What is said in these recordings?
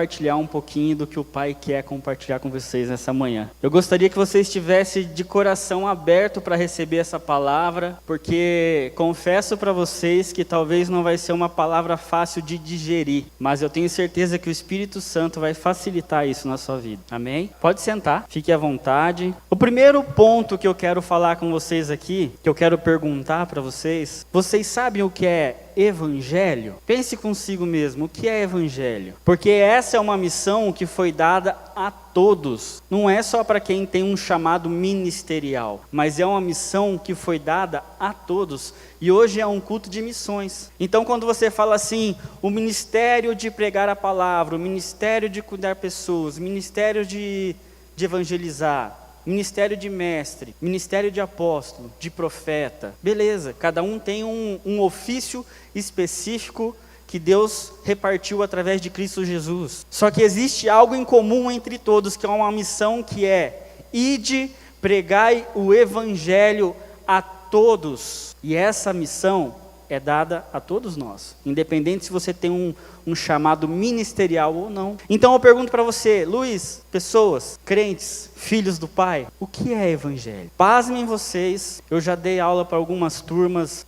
compartilhar um pouquinho do que o Pai quer compartilhar com vocês nessa manhã. Eu gostaria que você estivesse de coração aberto para receber essa palavra, porque confesso para vocês que talvez não vai ser uma palavra fácil de digerir, mas eu tenho certeza que o Espírito Santo vai facilitar isso na sua vida. Amém? Pode sentar, fique à vontade. O primeiro ponto que eu quero falar com vocês aqui, que eu quero perguntar para vocês sabem o que é evangelho? Pense consigo mesmo, o que é evangelho? Porque essa é uma missão que foi dada a todos. Não é só para quem tem um chamado ministerial, mas é uma missão que foi dada a todos. E hoje é um culto de missões. Então quando você fala assim, o ministério de pregar a palavra, o ministério de cuidar pessoas, o ministério de evangelizar, ministério de mestre, ministério de apóstolo, de profeta, beleza, cada um tem um ofício específico que Deus repartiu através de Cristo Jesus. Só que existe algo em comum entre todos, que é uma missão que é: ide, pregai o evangelho a todos. E essa missão é dada a todos nós, independente se você tem um chamado ministerial ou não. Então eu pergunto para você, Luiz, pessoas, crentes, filhos do Pai, o que é evangelho? Pasmem vocês, eu já dei aula para algumas turmas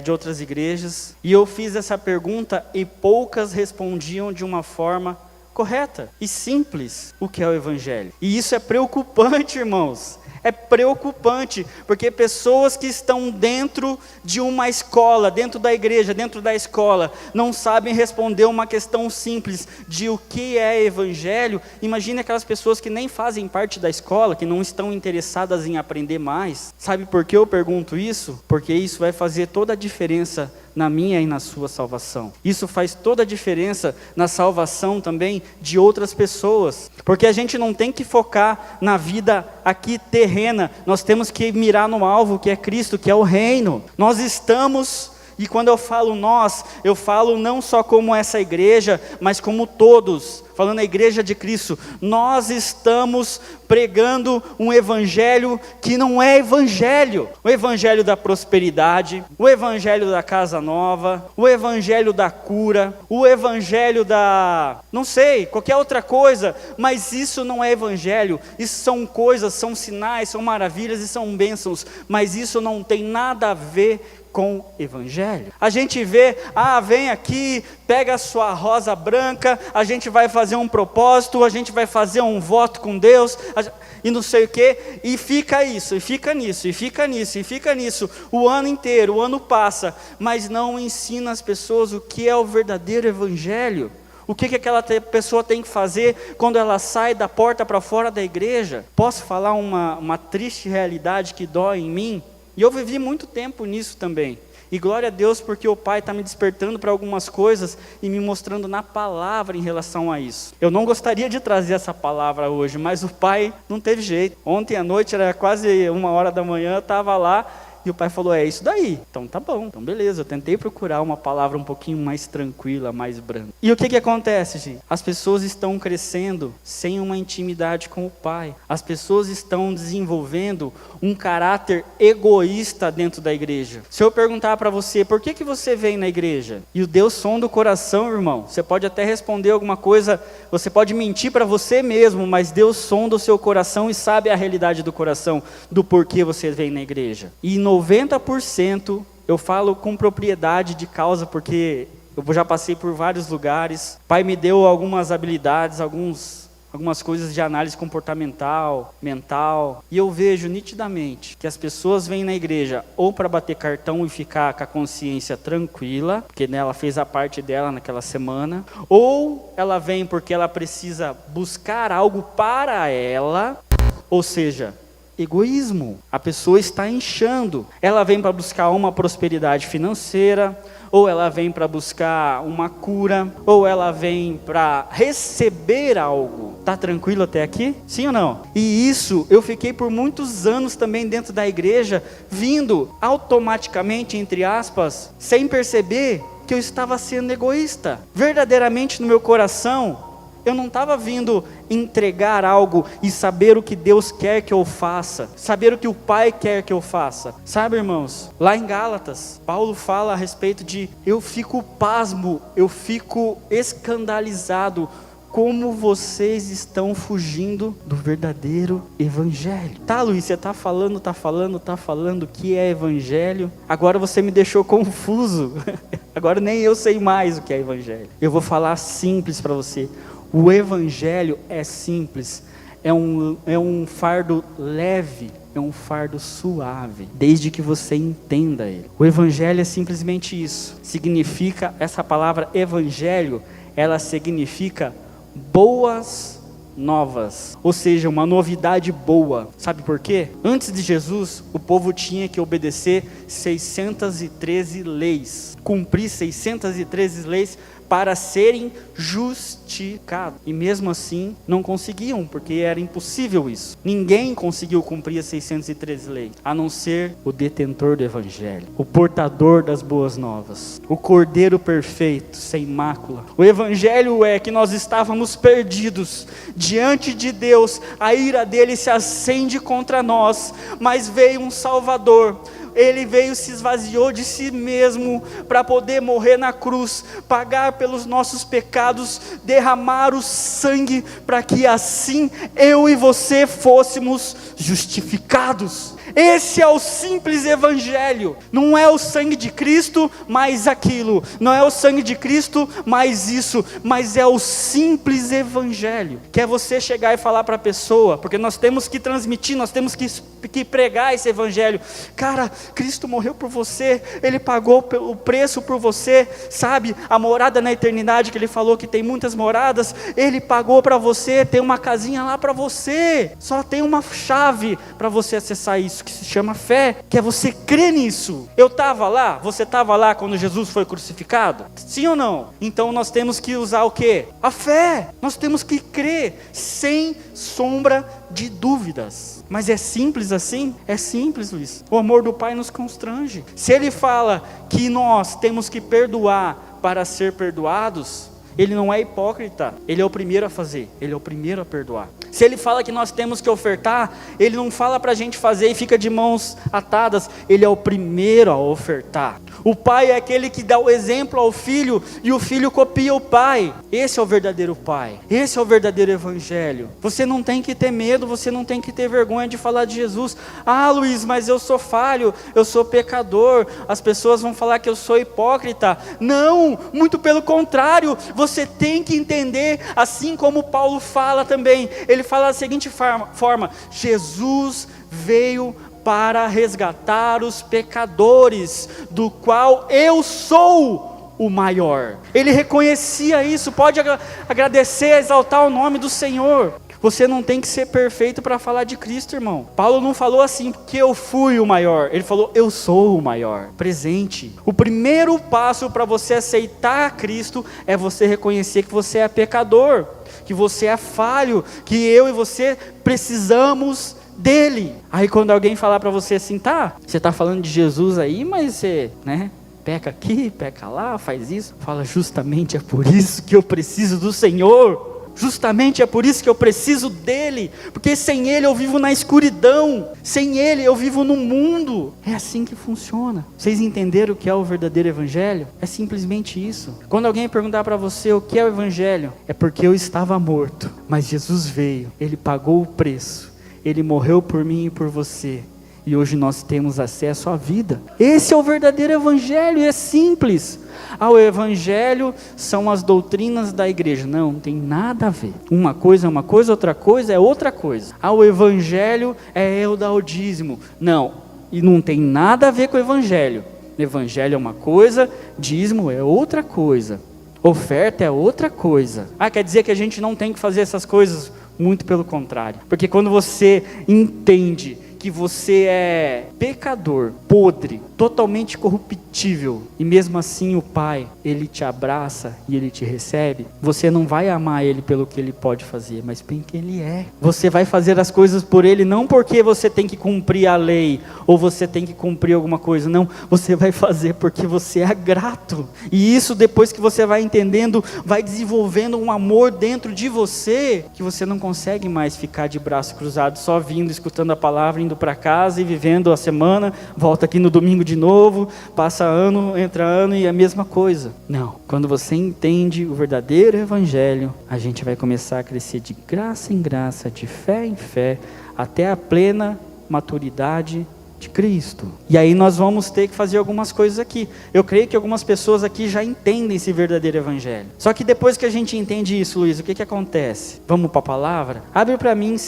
de outras igrejas, e eu fiz essa pergunta e poucas respondiam de uma forma correta e simples o que é o evangelho. E isso é preocupante, irmãos. É preocupante, porque pessoas que estão dentro de uma escola, dentro da igreja, dentro da escola, não sabem responder uma questão simples de o que é evangelho. Imagine aquelas pessoas que nem fazem parte da escola, que não estão interessadas em aprender mais. Sabe por que eu pergunto isso? Porque isso vai fazer toda a diferença na minha e na sua salvação. Isso faz toda a diferença na salvação também de outras pessoas, porque a gente não tem que focar na vida aqui terrena, nós temos que mirar no alvo, que é Cristo, que é o reino. Nós estamos, e quando eu falo nós, eu falo não só como essa igreja, mas como todos, falando a igreja de Cristo, nós estamos pregando um evangelho que não é evangelho. O evangelho da prosperidade, o evangelho da casa nova, o evangelho da cura, o evangelho da, não sei, qualquer outra coisa, mas isso não é evangelho. Isso são coisas, são sinais, são maravilhas e são bênçãos, mas isso não tem nada a ver com evangelho. A gente vê, vem aqui, pega a sua rosa branca, a gente vai fazer um propósito, a gente vai fazer um voto com Deus, e não sei o que, e fica isso, e fica nisso, e fica nisso, e fica nisso, o ano inteiro, o ano passa, mas não ensina as pessoas o que é o verdadeiro evangelho. O que aquela pessoa tem que fazer quando ela sai da porta para fora da igreja? Posso falar uma triste realidade que dói em mim? E eu vivi muito tempo nisso também. E glória a Deus porque o Pai está me despertando para algumas coisas e me mostrando na palavra em relação a isso. Eu não gostaria de trazer essa palavra hoje, mas o Pai não teve jeito. Ontem à noite, era quase 1h da manhã, eu estava lá e o Pai falou, é isso daí. Então tá bom, então beleza. Eu tentei procurar uma palavra um pouquinho mais tranquila, mais branda. E o que acontece, gente? As pessoas estão crescendo sem uma intimidade com o Pai. As pessoas estão desenvolvendo um caráter egoísta dentro da igreja. Se eu perguntar para você, por que você vem na igreja? E o Deus sonda o coração, irmão. Você pode até responder alguma coisa, você pode mentir para você mesmo, mas Deus sonda o seu coração e sabe a realidade do coração, do porquê você vem na igreja. E 90%, eu falo com propriedade de causa, porque eu já passei por vários lugares. O Pai me deu algumas habilidades, algumas coisas de análise comportamental, mental, e eu vejo nitidamente que as pessoas vêm na igreja ou para bater cartão e ficar com a consciência tranquila, porque ela fez a parte dela naquela semana, ou ela vem porque ela precisa buscar algo para ela, ou seja, egoísmo. A pessoa está inchando. Ela vem para buscar uma prosperidade financeira, ou ela vem para buscar uma cura, ou ela vem para receber algo. Tá tranquilo até aqui? Sim ou não? E isso, eu fiquei por muitos anos também dentro da igreja, vindo automaticamente, entre aspas, sem perceber que eu estava sendo egoísta. Verdadeiramente no meu coração, eu não estava vindo entregar algo e saber o que Deus quer que eu faça, saber o que o Pai quer que eu faça. Sabe, irmãos, lá em Gálatas, Paulo fala a respeito de eu fico pasmo, eu fico escandalizado como vocês estão fugindo do verdadeiro evangelho. Tá, Luiz, você tá falando que é evangelho. Agora você me deixou confuso. Agora nem eu sei mais o que é evangelho. Eu vou falar simples para você. O evangelho é simples. É um fardo leve. É um fardo suave, desde que você entenda ele. O evangelho é simplesmente isso. Significa, essa palavra evangelho, ela significa boas novas, ou seja, uma novidade boa. Sabe por quê? Antes de Jesus, o povo tinha que obedecer 613 leis, cumprir 613 leis para serem justificados. E mesmo assim, não conseguiam, porque era impossível isso. Ninguém conseguiu cumprir as 613 leis, a não ser o detentor do evangelho, o portador das boas novas, o cordeiro perfeito, sem mácula. O evangelho é que nós estávamos perdidos diante de Deus, a ira dele se acende contra nós, mas veio um Salvador. Ele veio, se esvaziou de si mesmo para poder morrer na cruz, pagar pelos nossos pecados, derramar o sangue para que assim eu e você fôssemos justificados. Esse é o simples evangelho. Não é o sangue de Cristo mais aquilo, não é o sangue de Cristo mais isso, mas é o simples evangelho, que é você chegar e falar para a pessoa, porque nós temos que transmitir, nós temos que pregar esse evangelho. Cara, Cristo morreu por você, Ele pagou o preço por você, sabe, a morada na eternidade, que Ele falou que tem muitas moradas, Ele pagou para você, tem uma casinha lá para você, só tem uma chave para você acessar isso, que se chama fé, que é você crer nisso. Eu estava lá, você estava lá quando Jesus foi crucificado? Sim ou não? Então nós temos que usar o quê? A fé. Nós temos que crer, sem sombra de dúvidas. Mas é simples assim? É simples, Luiz. O amor do Pai nos constrange. Se Ele fala que nós temos que perdoar para ser perdoados, Ele não é hipócrita, Ele é o primeiro a fazer, Ele é o primeiro a perdoar. Se Ele fala que nós temos que ofertar, Ele não fala para a gente fazer e fica de mãos atadas, Ele é o primeiro a ofertar. O pai é aquele que dá o exemplo ao filho, e o filho copia o pai. Esse é o verdadeiro pai, esse é o verdadeiro evangelho. Você não tem que ter medo, você não tem que ter vergonha de falar de Jesus. Ah, Luiz, mas eu sou falho, eu sou pecador, as pessoas vão falar que eu sou hipócrita. Não, muito pelo contrário, você tem que entender, assim como Paulo fala também. Ele fala da seguinte forma: Jesus veio para resgatar os pecadores, do qual eu sou o maior. Ele reconhecia isso. Pode agradecer, exaltar o nome do Senhor. Você não tem que ser perfeito para falar de Cristo, irmão. Paulo não falou assim, que eu fui o maior. Ele falou, eu sou o maior. Presente. O primeiro passo para você aceitar Cristo é você reconhecer que você é pecador, que você é falho, que eu e você precisamos dele. Aí quando alguém falar para você assim, tá, você tá falando de Jesus aí, mas você, peca aqui, peca lá, faz isso. Fala, justamente é por isso que eu preciso do Senhor. Justamente é por isso que eu preciso dele, porque sem ele eu vivo na escuridão, sem ele eu vivo no mundo. É assim que funciona. Vocês entenderam o que é o verdadeiro evangelho? É simplesmente isso. Quando alguém perguntar para você o que é o evangelho, é porque eu estava morto, mas Jesus veio, ele pagou o preço, ele morreu por mim e por você, e hoje nós temos acesso à vida. Esse é o verdadeiro evangelho, e é simples. O evangelho são as doutrinas da igreja. Não tem nada a ver. Uma coisa é uma coisa, outra coisa é outra coisa. O evangelho é eu dar o dízimo. Não, e não tem nada a ver com o evangelho. Evangelho é uma coisa, dízimo é outra coisa, oferta é outra coisa. Quer dizer que a gente não tem que fazer essas coisas? Muito pelo contrário, porque quando você entende que você é pecador, podre, totalmente corruptível, e mesmo assim o Pai, Ele te abraça e Ele te recebe, você não vai amar Ele pelo que Ele pode fazer, mas pelo que Ele é. Você vai fazer as coisas por Ele, não porque você tem que cumprir a lei, ou você tem que cumprir alguma coisa, não, você vai fazer porque você é grato, e isso depois que você vai entendendo, vai desenvolvendo um amor dentro de você, que você não consegue mais ficar de braço cruzado, só vindo, escutando a palavra, indo para casa e vivendo a semana, volta aqui no domingo de novo, passa ano, entra ano e é a mesma coisa. Não, quando você entende o verdadeiro evangelho, a gente vai começar a crescer de graça em graça, de fé em fé, até a plena maturidade de Cristo. E aí nós vamos ter que fazer algumas coisas aqui. Eu creio que algumas pessoas aqui já entendem esse verdadeiro evangelho. Só que depois que a gente entende isso, Luiz, o que acontece? Vamos para a palavra? Abre para mim 2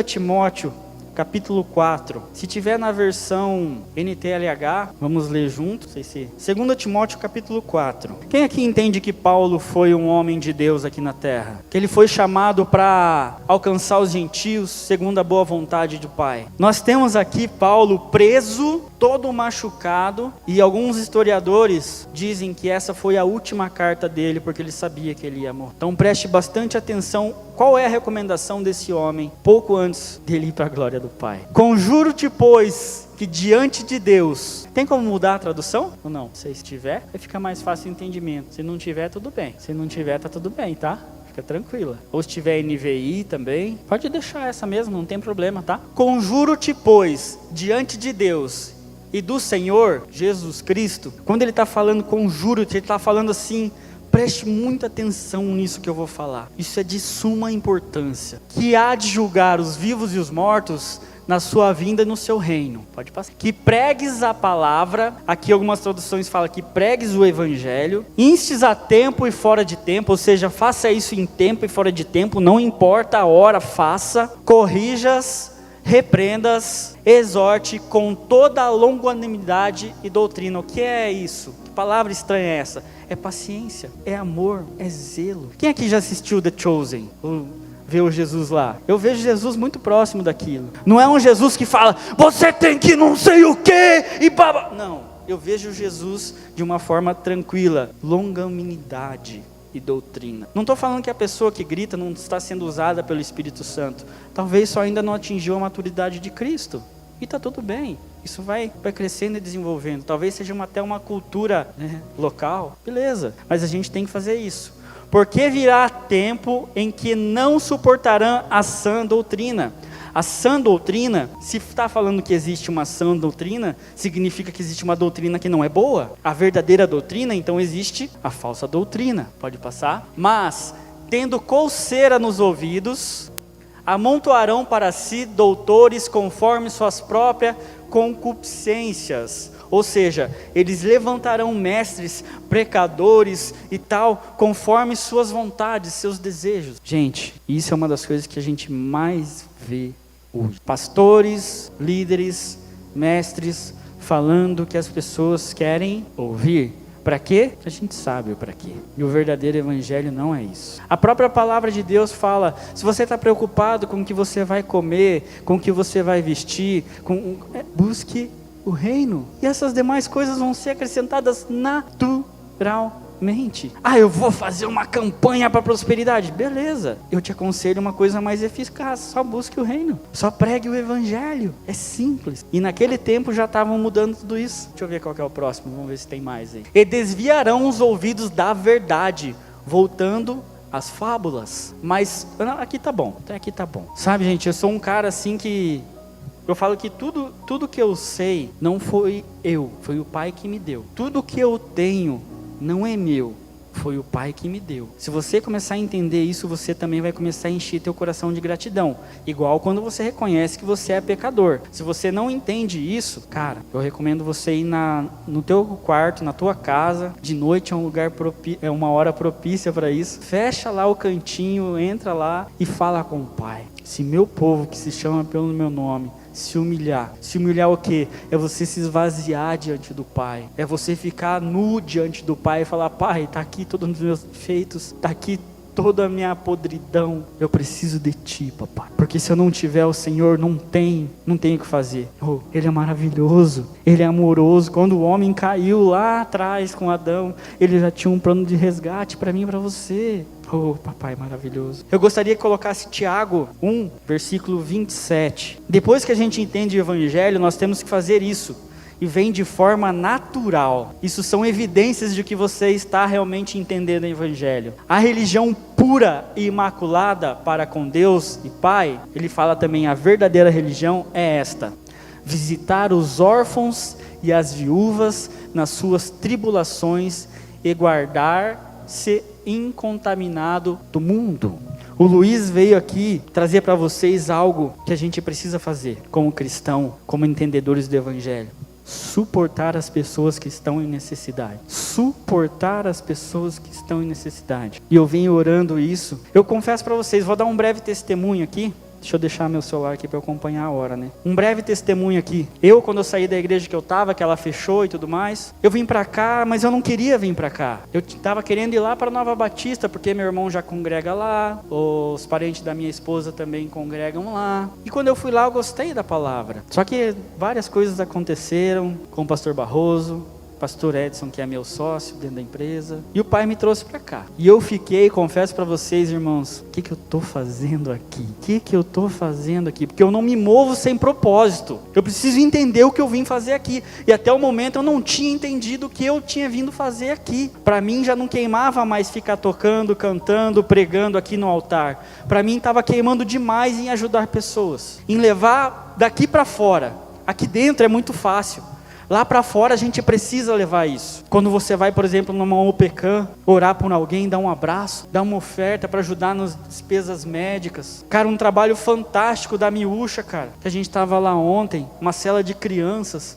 Timóteo, capítulo 4. Se tiver na versão NTLH, vamos ler junto. Não sei se... 2 Timóteo, capítulo 4. Quem aqui entende que Paulo foi um homem de Deus aqui na terra? Que ele foi chamado para alcançar os gentios segundo a boa vontade do Pai. Nós temos aqui Paulo preso, todo machucado, e alguns historiadores dizem que essa foi a última carta dele, porque ele sabia que ele ia morrer. Então preste bastante atenção. Qual é a recomendação desse homem, pouco antes dele ir para a glória do Pai? Conjuro-te, pois, que diante de Deus... Tem como mudar a tradução? Ou não? Se tiver, vai ficar mais fácil o entendimento. Se não tiver, tudo bem. Se não tiver, tá tudo bem, tá? Fica tranquila. Ou se tiver NVI também, pode deixar essa mesmo, não tem problema, tá? Conjuro-te, pois, diante de Deus e do Senhor Jesus Cristo. Quando ele está falando conjuro-te, ele está falando assim... Preste muita atenção nisso que eu vou falar. Isso é de suma importância. Que há de julgar os vivos e os mortos na sua vinda e no seu reino. Pode passar. Que pregues a palavra. Aqui algumas traduções falam que pregues o evangelho. Instes a tempo e fora de tempo. Ou seja, faça isso em tempo e fora de tempo. Não importa a hora, faça. Corrijas, repreendas, exorte com toda a longanimidade e doutrina. O que é isso? Que palavra estranha é essa? É paciência, é amor, é zelo. Quem aqui já assistiu The Chosen? Vê o Jesus lá? Eu vejo Jesus muito próximo daquilo. Não é um Jesus que fala, você tem que não sei o quê, e baba. Não, eu vejo Jesus de uma forma tranquila, longanimidade e doutrina. Não estou falando que a pessoa que grita não está sendo usada pelo Espírito Santo. Talvez só ainda não atingiu a maturidade de Cristo. E está tudo bem. Isso vai crescendo e desenvolvendo. Talvez seja até uma cultura, né, local. Beleza. Mas a gente tem que fazer isso. Porque virá tempo em que não suportarão a sã doutrina. A sã doutrina, se está falando que existe uma sã doutrina, significa que existe uma doutrina que não é boa. A verdadeira doutrina, então existe a falsa doutrina. Pode passar. Mas, tendo coceira nos ouvidos, amontoarão para si doutores conforme suas próprias concupiscências. Ou seja, eles levantarão mestres, pecadores e tal, conforme suas vontades, seus desejos. Gente, isso é uma das coisas que a gente mais vê hoje. Pastores, líderes, mestres, falando que as pessoas querem ouvir. Para quê? A gente sabe o para quê. E o verdadeiro evangelho não é isso. A própria palavra de Deus fala, se você está preocupado com o que você vai comer, com o que você vai vestir, busque o reino. E essas demais coisas vão ser acrescentadas naturalmente. Eu vou fazer uma campanha para prosperidade. Beleza. Eu te aconselho uma coisa mais eficaz. Só busque o reino. Só pregue o evangelho. É simples. E naquele tempo já estavam mudando tudo isso. Deixa eu ver qual que é o próximo. Vamos ver se tem mais aí. E desviarão os ouvidos da verdade, voltando às fábulas. Mas aqui tá bom. Até aqui tá bom. Sabe, gente, eu sou um cara assim que... Eu falo que tudo que eu sei não foi eu. Foi o Pai que me deu. Tudo que eu tenho não é meu, foi o Pai que me deu. Se você começar a entender isso, você também vai começar a encher teu coração de gratidão. Igual quando você reconhece que você é pecador. Se você não entende isso, cara, eu recomendo você ir no teu quarto, na tua casa. De noite é um lugar é uma hora propícia para isso. Fecha lá o cantinho, entra lá e fala com o Pai. Se meu povo que se chama pelo meu nome se humilhar o quê? É você se esvaziar diante do Pai, é você ficar nu diante do Pai e falar, Pai, está aqui todos os meus defeitos, está aqui toda a minha podridão, eu preciso de Ti, papai, porque se eu não tiver o Senhor, não tem o que fazer. Ele é maravilhoso, Ele é amoroso. Quando o homem caiu lá atrás com Adão, Ele já tinha um plano de resgate para mim e para você. Papai maravilhoso. Eu gostaria que colocasse Tiago 1, versículo 27. Depois que a gente entende o evangelho, nós temos que fazer isso. E vem de forma natural. Isso são evidências de que você está realmente entendendo o evangelho. A religião pura e imaculada para com Deus e Pai, ele fala também, a verdadeira religião é esta: visitar os órfãos e as viúvas nas suas tribulações e guardar-se incontaminado do mundo. O Luiz veio aqui trazer para vocês algo que a gente precisa fazer como cristão, como entendedores do Evangelho. Suportar as pessoas que estão em necessidade. Suportar as pessoas que estão em necessidade. E eu venho orando isso. Eu confesso para vocês, vou dar um breve testemunho aqui. Deixa eu deixar meu celular aqui para eu acompanhar a hora, né? Um breve testemunho aqui. Quando eu saí da igreja que eu estava, que ela fechou e tudo mais, eu vim para cá, mas eu não queria vir para cá. Eu estava querendo ir lá para Nova Batista, porque meu irmão já congrega lá, os parentes da minha esposa também congregam lá. E quando eu fui lá, eu gostei da palavra. Só que várias coisas aconteceram com o pastor Barroso, pastor Edson, que é meu sócio dentro da empresa, e o pai me trouxe para cá, e eu fiquei, confesso para vocês, irmãos, o que eu estou fazendo aqui? O que eu estou fazendo aqui? Porque eu não me movo sem propósito, eu preciso entender o que eu vim fazer aqui, e até o momento eu não tinha entendido o que eu tinha vindo fazer aqui. Para mim já não queimava mais ficar tocando, cantando, pregando aqui no altar. Para mim estava queimando demais em ajudar pessoas, em levar daqui para fora. Aqui dentro é muito fácil, lá para fora a gente precisa levar isso. Quando você vai, por exemplo, numa OPECAM, orar por alguém, dar um abraço, dar uma oferta para ajudar nas despesas médicas. Cara, um trabalho fantástico da Miúcha, cara, que a gente estava lá ontem, uma cela de crianças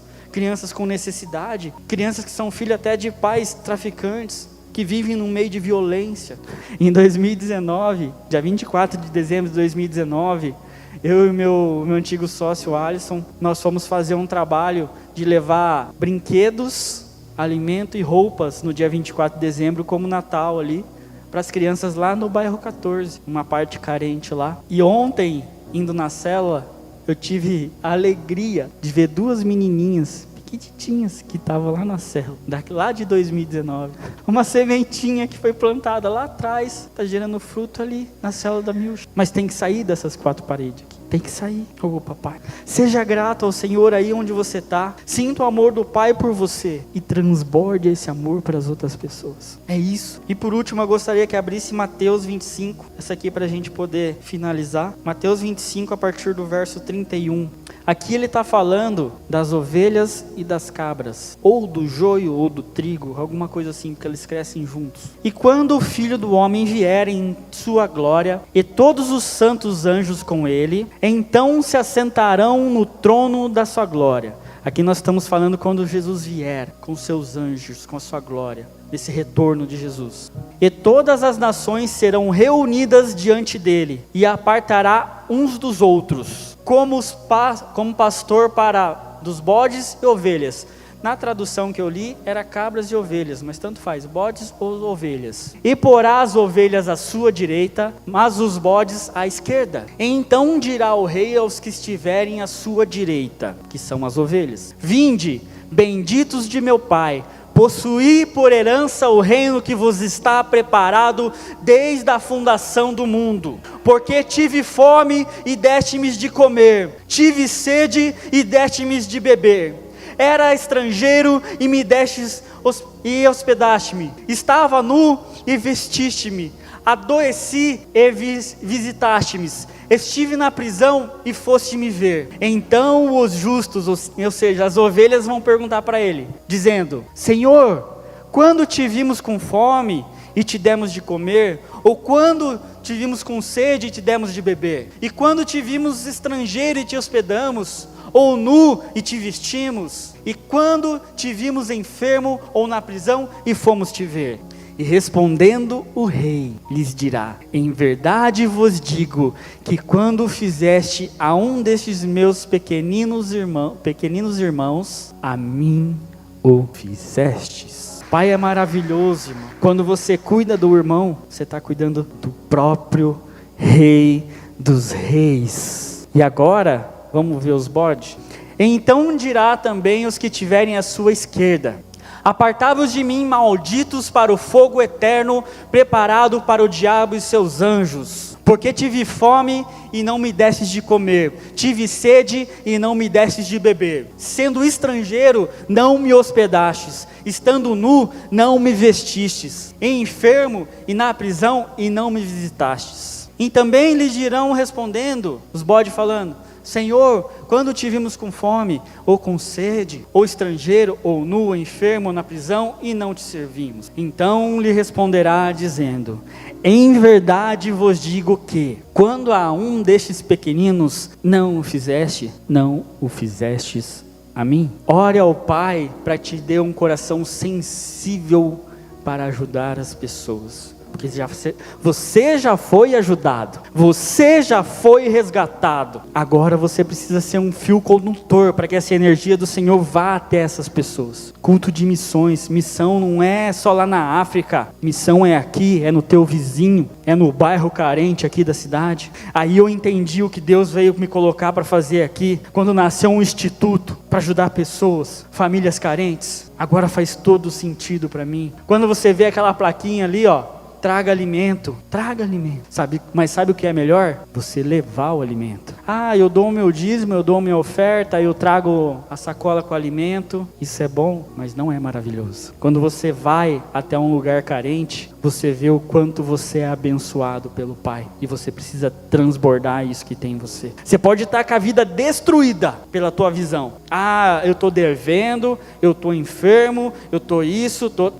com necessidade, crianças que são filhos até de pais traficantes, que vivem num meio de violência. Em 2019, dia 24 de dezembro de 2019, eu e meu antigo sócio Alisson, nós fomos fazer um trabalho de levar brinquedos, alimento e roupas no dia 24 de dezembro, como Natal ali, para as crianças lá no bairro 14, uma parte carente lá. E ontem, indo na célula, eu tive a alegria de ver duas menininhas pequitinhas que estavam lá na célula, lá de 2019. Uma sementinha que foi plantada lá atrás, está gerando fruto ali na célula da Miúcha. Mas tem que sair dessas quatro paredes aqui. Tem que sair. Papai. Seja grato ao Senhor aí onde você está. Sinta o amor do Pai por você. E transborde esse amor para as outras pessoas. É isso. E por último, eu gostaria que abrisse Mateus 25. Essa aqui para a gente poder finalizar. Mateus 25, a partir do verso 31. Aqui ele está falando das ovelhas e das cabras. Ou do joio ou do trigo. Alguma coisa assim, porque eles crescem juntos. E quando o Filho do Homem vier em sua glória, e todos os santos anjos com ele, então se assentarão no trono da sua glória. Aqui nós estamos falando quando Jesus vier com seus anjos, com a sua glória, desse retorno de Jesus. E todas as nações serão reunidas diante dele, e apartará uns dos outros, como pastor dos bodes e ovelhas. Na tradução que eu li, era cabras e ovelhas, mas tanto faz, bodes ou ovelhas. E porá as ovelhas à sua direita, mas os bodes à esquerda. Então dirá o rei aos que estiverem à sua direita, que são as ovelhas: Vinde, benditos de meu Pai, possuí por herança o reino que vos está preparado desde a fundação do mundo. Porque tive fome e deste-me de comer, tive sede e deste-me de beber. Era estrangeiro e me destes e hospedaste-me. Estava nu e vestiste-me. Adoeci e visitaste-me. Estive na prisão e foste me ver. Então os justos, ou seja, as ovelhas, vão perguntar para ele, dizendo: Senhor, quando te vimos com fome e te demos de comer? Ou quando te vimos com sede e te demos de beber? E quando te vimos estrangeiro e te hospedamos? Ou nu e te vestimos? E quando te vimos enfermo ou na prisão e fomos te ver? E respondendo o rei, lhes dirá: em verdade vos digo, que quando fizeste a um destes meus pequeninos irmãos, a mim o fizestes. Pai é maravilhoso, irmão. Quando você cuida do irmão, você está cuidando do próprio Rei dos Reis. E agora, vamos ver os bodes? Então dirá também os que tiverem à sua esquerda: apartai-vos de mim, malditos, para o fogo eterno, preparado para o diabo e seus anjos. Porque tive fome e não me destes de comer, tive sede e não me destes de beber. Sendo estrangeiro, não me hospedastes, estando nu, não me vestistes, enfermo e na prisão, e não me visitastes. E também lhes dirão respondendo, os bodes falando: Senhor, quando te vimos com fome, ou com sede, ou estrangeiro, ou nu, ou enfermo, ou na prisão, e não te servimos? Então lhe responderá dizendo: em verdade vos digo que, quando a um destes pequeninos não o fizestes a mim. Ore ao Pai para te dar um coração sensível para ajudar as pessoas. Porque você já foi ajudado, você já foi resgatado. Agora você precisa ser um fio condutor para que essa energia do Senhor vá até essas pessoas. Culto de missões, missão não é só lá na África, missão é aqui, é no teu vizinho, é no bairro carente aqui da cidade. Aí eu entendi o que Deus veio me colocar para fazer aqui, quando nasceu um instituto para ajudar pessoas, famílias carentes. Agora faz todo sentido para mim. Quando você vê aquela plaquinha ali, traga alimento, mas sabe o que é melhor? Você levar o alimento. Eu dou o meu dízimo, eu dou a minha oferta, eu trago a sacola com alimento, isso é bom, mas não é maravilhoso. Quando você vai até um lugar carente, você vê o quanto você é abençoado pelo Pai, e você precisa transbordar isso que tem em você. Você pode estar com a vida destruída pela tua visão. Eu estou devendo, eu estou enfermo, eu estou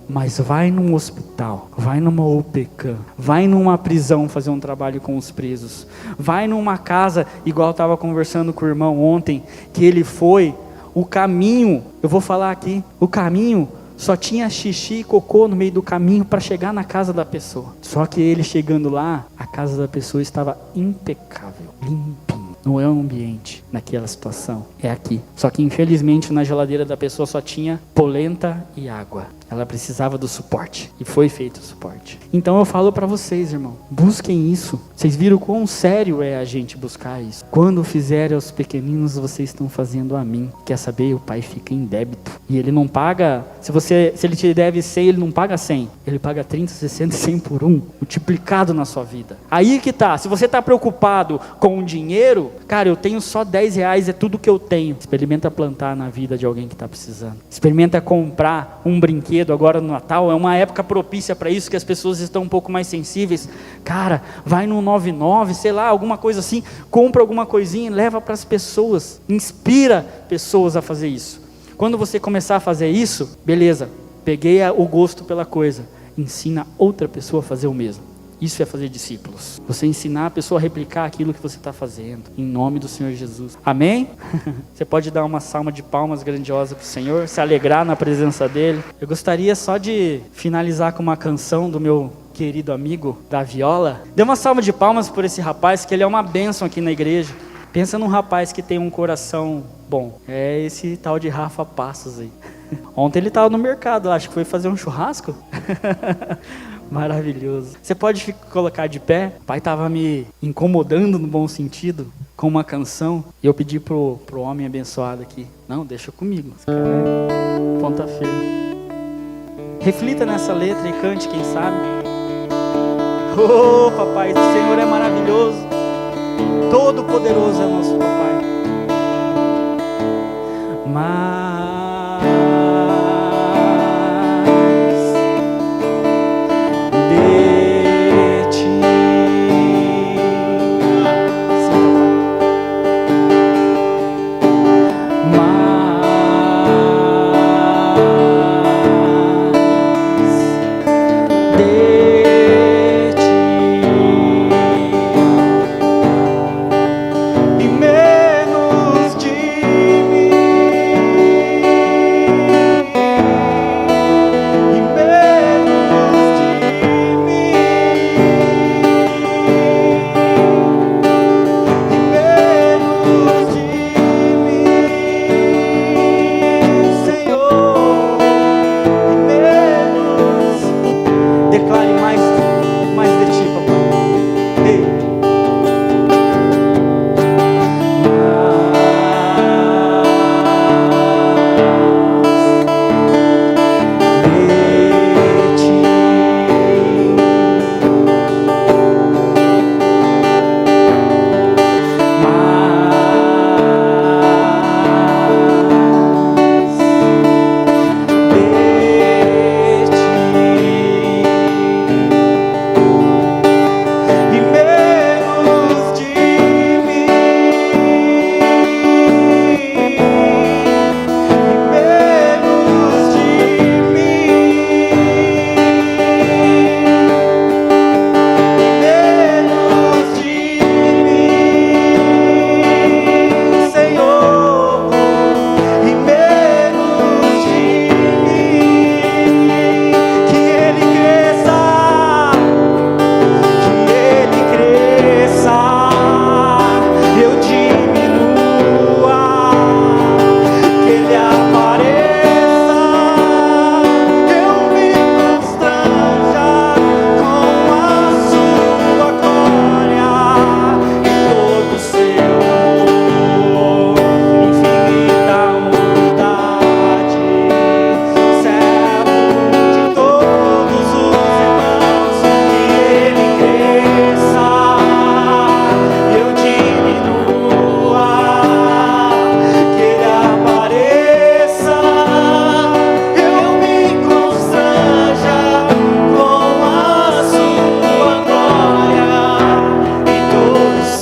mas vai num hospital, vai numa UPCAM, vai numa prisão fazer um trabalho com os presos, vai numa casa, igual eu estava conversando com o irmão ontem, que ele foi, o caminho, eu vou falar aqui, o caminho só tinha xixi e cocô no meio do caminho para chegar na casa da pessoa. Só que ele chegando lá, a casa da pessoa estava impecável, limpinho. Não é um ambiente naquela situação, é aqui. Só que infelizmente na geladeira da pessoa só tinha polenta e água. Ela precisava do suporte, e foi feito o suporte. Então eu falo para vocês, irmão, busquem isso. Vocês viram quão sério é a gente buscar isso. Quando fizerem aos pequeninos, vocês estão fazendo a mim. Quer saber? O Pai fica em débito, e ele não paga, se ele te deve 100, ele não paga 100, ele paga 30, 60, 100 por 1, multiplicado na sua vida. Aí que tá, se você está preocupado com o dinheiro, cara, eu tenho só 10 reais, é tudo que eu tenho. Experimenta plantar na vida de alguém que está precisando. Experimenta comprar um brinquedo agora no Natal, é uma época propícia para isso, que as pessoas estão um pouco mais sensíveis. Cara, vai no 99, sei lá, alguma coisa assim, compra alguma coisinha e leva para as pessoas, inspira pessoas a fazer isso. Quando você começar a fazer isso, beleza, peguei o gosto pela coisa, ensina outra pessoa a fazer o mesmo. Isso é fazer discípulos. Você ensinar a pessoa a replicar aquilo que você está fazendo. Em nome do Senhor Jesus. Amém? Você pode dar uma salva de palmas grandiosa para o Senhor. Se alegrar na presença dEle. Eu gostaria só de finalizar com uma canção do meu querido amigo da viola. Dê uma salva de palmas por esse rapaz, que ele é uma bênção aqui na igreja. Pensa num rapaz que tem um coração bom. É esse tal de Rafa Passos aí. Ontem ele estava no mercado, acho que foi fazer um churrasco. Maravilhoso. Você pode colocar de pé? O pai estava me incomodando no bom sentido, com uma canção, e eu pedi pro homem abençoado aqui, não, deixa comigo, ponta firme. Reflita nessa letra e cante, quem sabe. Oh, papai, o Senhor é maravilhoso, todo poderoso é nosso papai.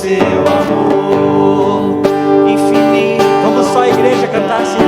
seu amor infinito. Vamos só a igreja cantar assim.